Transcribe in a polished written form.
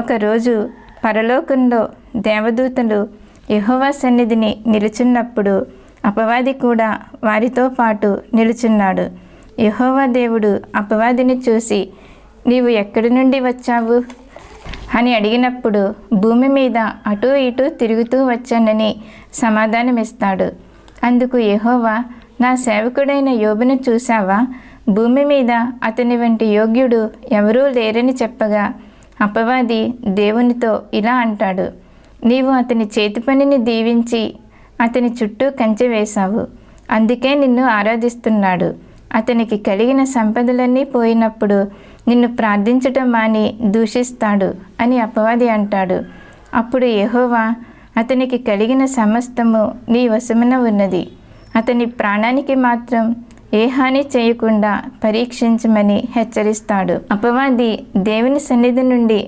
ఒకరోజు పరలోకంలో దేవదూతలు యెహోవా సన్నిధిని నిలుచున్నప్పుడు అపవాది కూడా వారితో పాటు నిలుచున్నాడు. యెహోవా దేవుడు అపవాదిని చూసి, నీవు ఎక్కడి నుండి వచ్చావు అని అడిగినప్పుడు, భూమి మీద అటూ ఇటూ తిరుగుతూ వచ్చానని సమాధానమిస్తాడు. అందుకు యెహోవా, నా సేవకుడైన యోబును చూశావా? భూమి మీద అతని వంటి యోగ్యుడు ఎవరూ లేరని చెప్పగా, అపవాది దేవునితో ఇలా అంటాడు, నీవు అతని చేతి పనిని దీవించి అతని చుట్టూ కంచె వేశావు, అందుకే నిన్ను ఆరాధిస్తున్నాడు. అతనికి కలిగిన సంపదలన్నీ పోయినప్పుడు నిన్ను ప్రార్థించటం మాని దూషిస్తాడు అని అపవాది అంటాడు. అప్పుడు యెహోవా, అతనికి కలిగిన సమస్తము నీ వశమున ఉన్నది, అతని ప్రాణానికి మాత్రం ఏ హాని చేయకుండా పరీక్షించమని హెచ్చరిస్తాడు. అపవాది దేవుని సన్నిధి నుండి